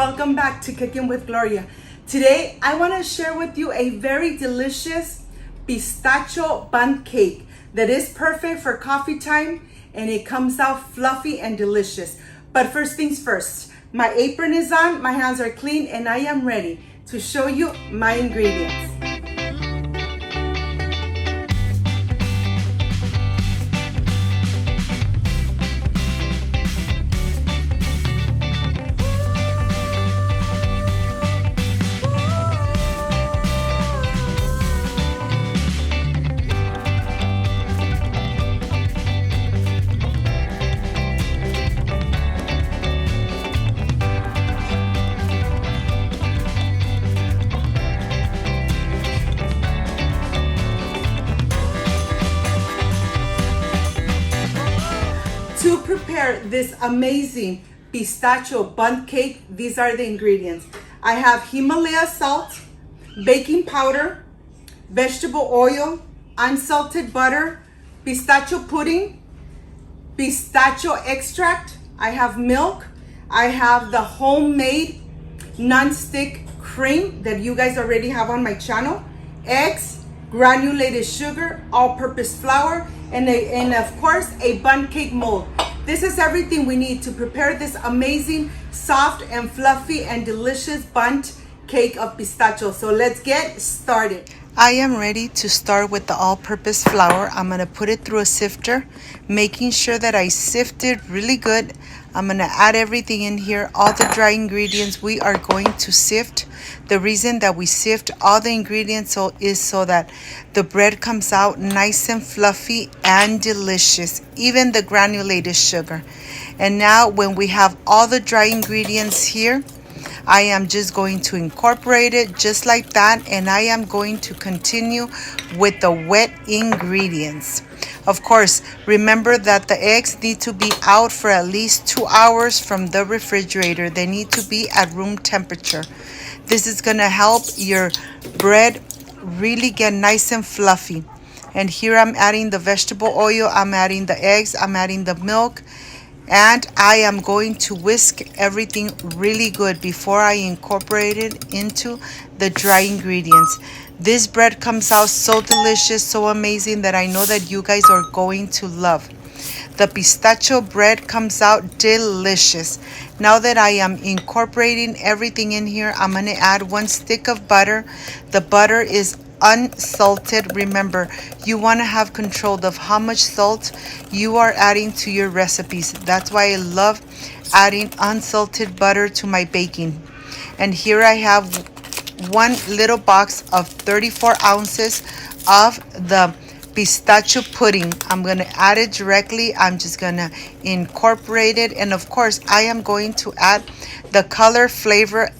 welcome back to Cooking with Gloria. Today I want to share with you a very delicious pistachio bundt cake that is perfect for coffee time, and it comes out fluffy and delicious. But first things first, my apron is on, my hands are clean, and I am ready to show you my ingredients. To prepare this amazing pistachio bundt cake, these are the ingredients. I have Himalaya salt, baking powder, vegetable oil, unsalted butter, pistachio pudding, pistachio extract. I have milk. I have the homemade non-stick cream that you guys already have on my channel, eggs, granulated sugar, all-purpose flour, and of course a bundt cake mold. This is everything we need to prepare this amazing, soft and fluffy and delicious bundt cake of pistachio. So let's get started. I am ready to start with the all-purpose flour. I'm gonna put it through a sifter, making sure that I sift it really good. I'm gonna add everything in here, all the dry ingredients we are going to sift. The reason that we sift all the ingredients is so that the bread comes out nice and fluffy and delicious, even the granulated sugar. And now when we have all the dry ingredients here, I am just going to incorporate it just like that, and I am going to continue with the wet ingredients. Of course, remember that the eggs need to be out for at least 2 hours from the refrigerator. They need to be at room temperature. This is gonna help your bread really get nice and fluffy. And here I'm adding the vegetable oil, I'm adding the eggs, I'm adding the milk, and I am going to whisk everything really good before I incorporate it into the dry ingredients. This bread comes out so delicious, so amazing, that I know that you guys are going to love. The pistachio bread comes out delicious. Now that I am incorporating everything in here, I'm going to add 1 stick of butter. The butter is unsalted. Remember, you want to have control of how much salt you are adding to your recipes. That's why I love adding unsalted butter to my baking. And here I have 1 little box of 34 ounces of the pistachio pudding. I'm going to add it directly. I'm just going to incorporate it. And of course, I am going to add the color flavor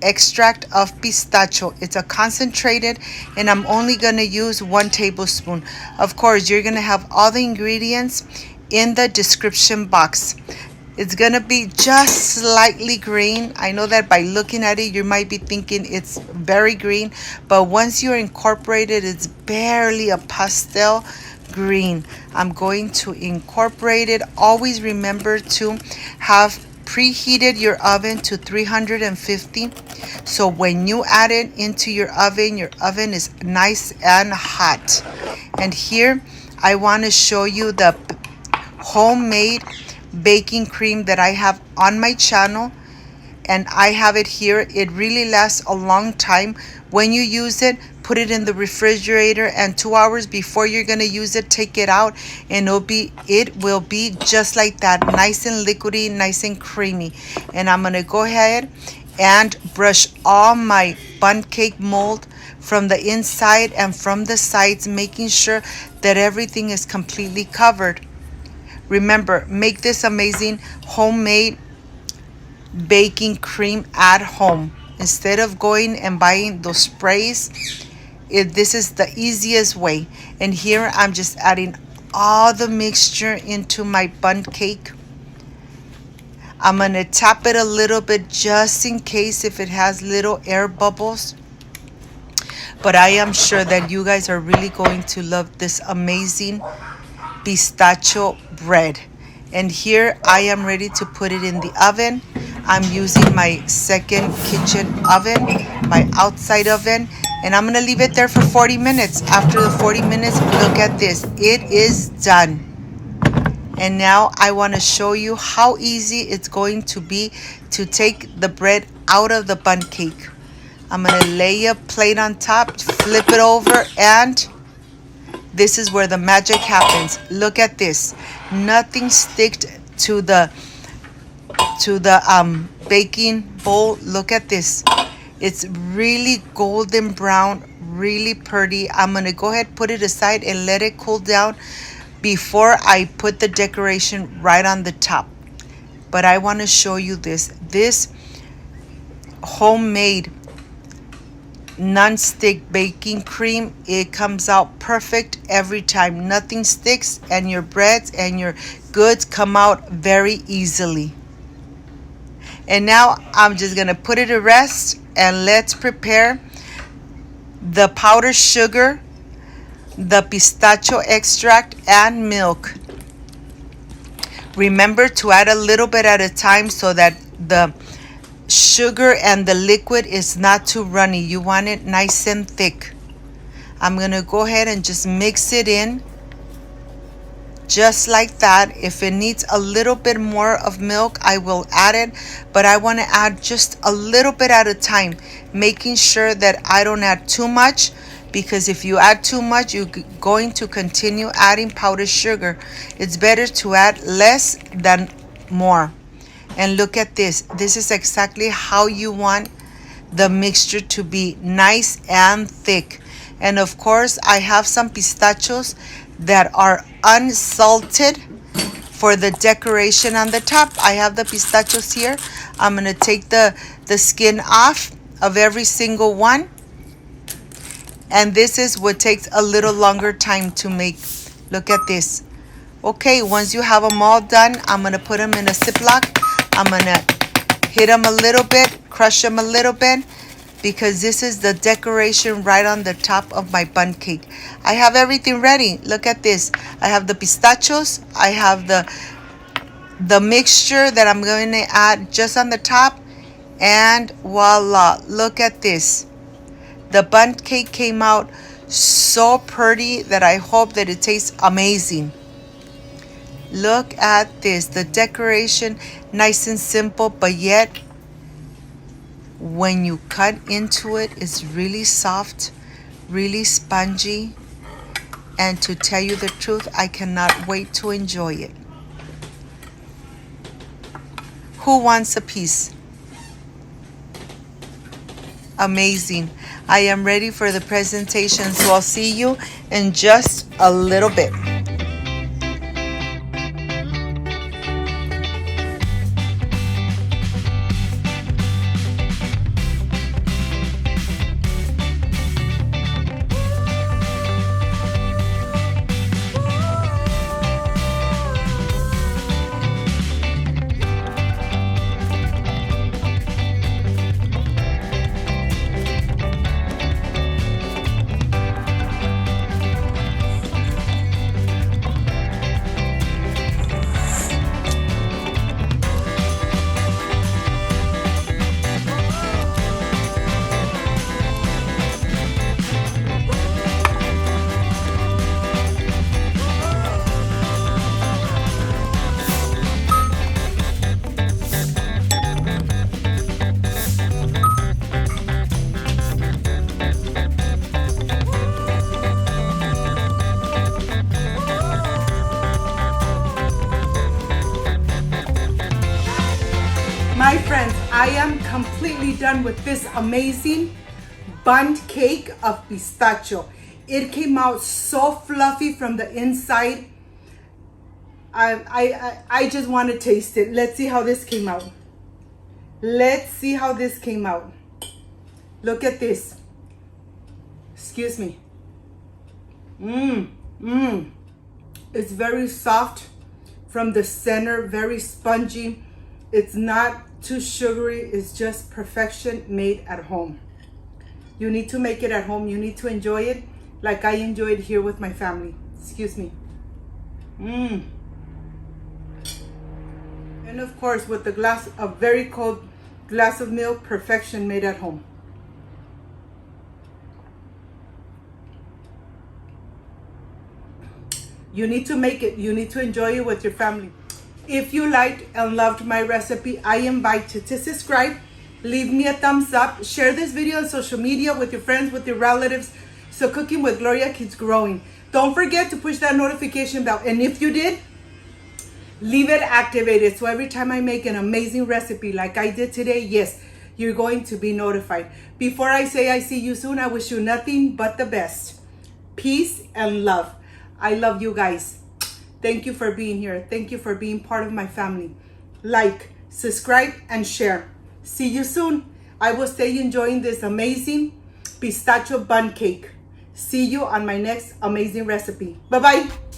extract of pistachio. It's a concentrated, and I'm only going to use 1 tablespoon. Of course, you're going to have all the ingredients in the description box. It's going to be just slightly green. I know that by looking at it, you might be thinking it's very green, but once you're incorporated, it's barely a pastel green. I'm going to incorporate it. Always remember to have preheated your oven to 350. So when you add it into your oven is nice and hot. And here I want to show you the homemade baking cream that I have on my channel, and I have it here. It really lasts a long time. When you use it, put it in the refrigerator, and 2 hours before you're going to use it, take it out, and it will be just like that, nice and liquidy, nice and creamy. And I'm going to go ahead and brush all my bundt cake mold from the inside and from the sides, making sure that everything is completely covered. Remember, make this amazing homemade baking cream at home. Instead of going and buying those sprays, this is the easiest way. And here I'm just adding all the mixture into my bundt cake. I'm going to tap it a little bit just in case if it has little air bubbles. But I am sure that you guys are really going to love this amazing pistachio bread. And here I am ready to put it in the oven. I'm using my second kitchen oven, my outside oven, and I'm gonna leave it there for 40 minutes. After the 40 minutes, look at this. It is done. And now I wanna show you how easy it's going to be to take the bread out of the bundt cake. I'm gonna lay a plate on top, flip it over, and this is where the magic happens. Look at this. Nothing sticked to the baking bowl. Look at this. It's really golden brown, really pretty. I'm gonna go ahead, put it aside, and let it cool down before I put the decoration right on the top. But I want to show you this homemade non-stick baking cream. It comes out perfect every time. Nothing sticks, and your breads and your goods come out very easily. And now I'm just gonna put it to rest, and let's prepare the powdered sugar, the pistachio extract, and milk. Remember to add a little bit at a time so that the sugar and the liquid is not too runny. You want it nice and thick. I'm gonna go ahead and just mix it in just like that. If it needs a little bit more of milk, I will add it, but I want to add just a little bit at a time, making sure that I don't add too much, because if you add too much, you're going to continue adding powdered sugar. It's better to add less than more. And look at this. This is exactly how you want the mixture to be, nice and thick. And of course, I have some pistachios that are unsalted for the decoration on the top. I have the pistachios here. I'm gonna take the skin off of every single one. And this is what takes a little longer time to make. Look at this. Okay, once you have them all done, I'm gonna put them in a Ziploc. I'm gonna hit them a little bit, crush them a little bit, because this is the decoration right on the top of my bundt cake. I have everything ready. Look at this. I have the pistachios. I have the mixture that I'm going to add just on the top. And voila, look at this. The bundt cake came out so pretty that I hope that it tastes amazing. Look at this. The decoration, nice and simple, but yet when you cut into it, it's really soft, really spongy, and to tell you the truth, I cannot wait to enjoy it. Who wants a piece? Amazing. I am ready for the presentation, so I'll see you in just a little bit. My friends, I am completely done with this amazing bundt cake of pistachio. It came out so fluffy from the inside. I just want to taste it. Let's see how this came out. Let's see how this came out. Look at this. Excuse me. It's very soft from the center, very spongy. It's not too sugary. It's just perfection made at home. You need to make it at home. You need to enjoy it like I enjoyed here with my family. Excuse me. And And of course, with a very cold glass of milk, perfection made at home. You need to make it. You need to enjoy it with your family. If you liked and loved my recipe, I invite you to subscribe, leave me a thumbs up, share this video on social media with your friends, with your relatives, so Cooking with Gloria keeps growing. Don't forget to push that notification bell. And if you did, leave it activated. So every time I make an amazing recipe like I did today, yes, you're going to be notified. Before I say I see you soon, I wish you nothing but the best. Peace and love. I love you guys. Thank you for being here. Thank you for being part of my family. Like, subscribe, and share. See you soon. I will stay enjoying this amazing pistachio bundt cake. See you on my next amazing recipe. Bye-bye.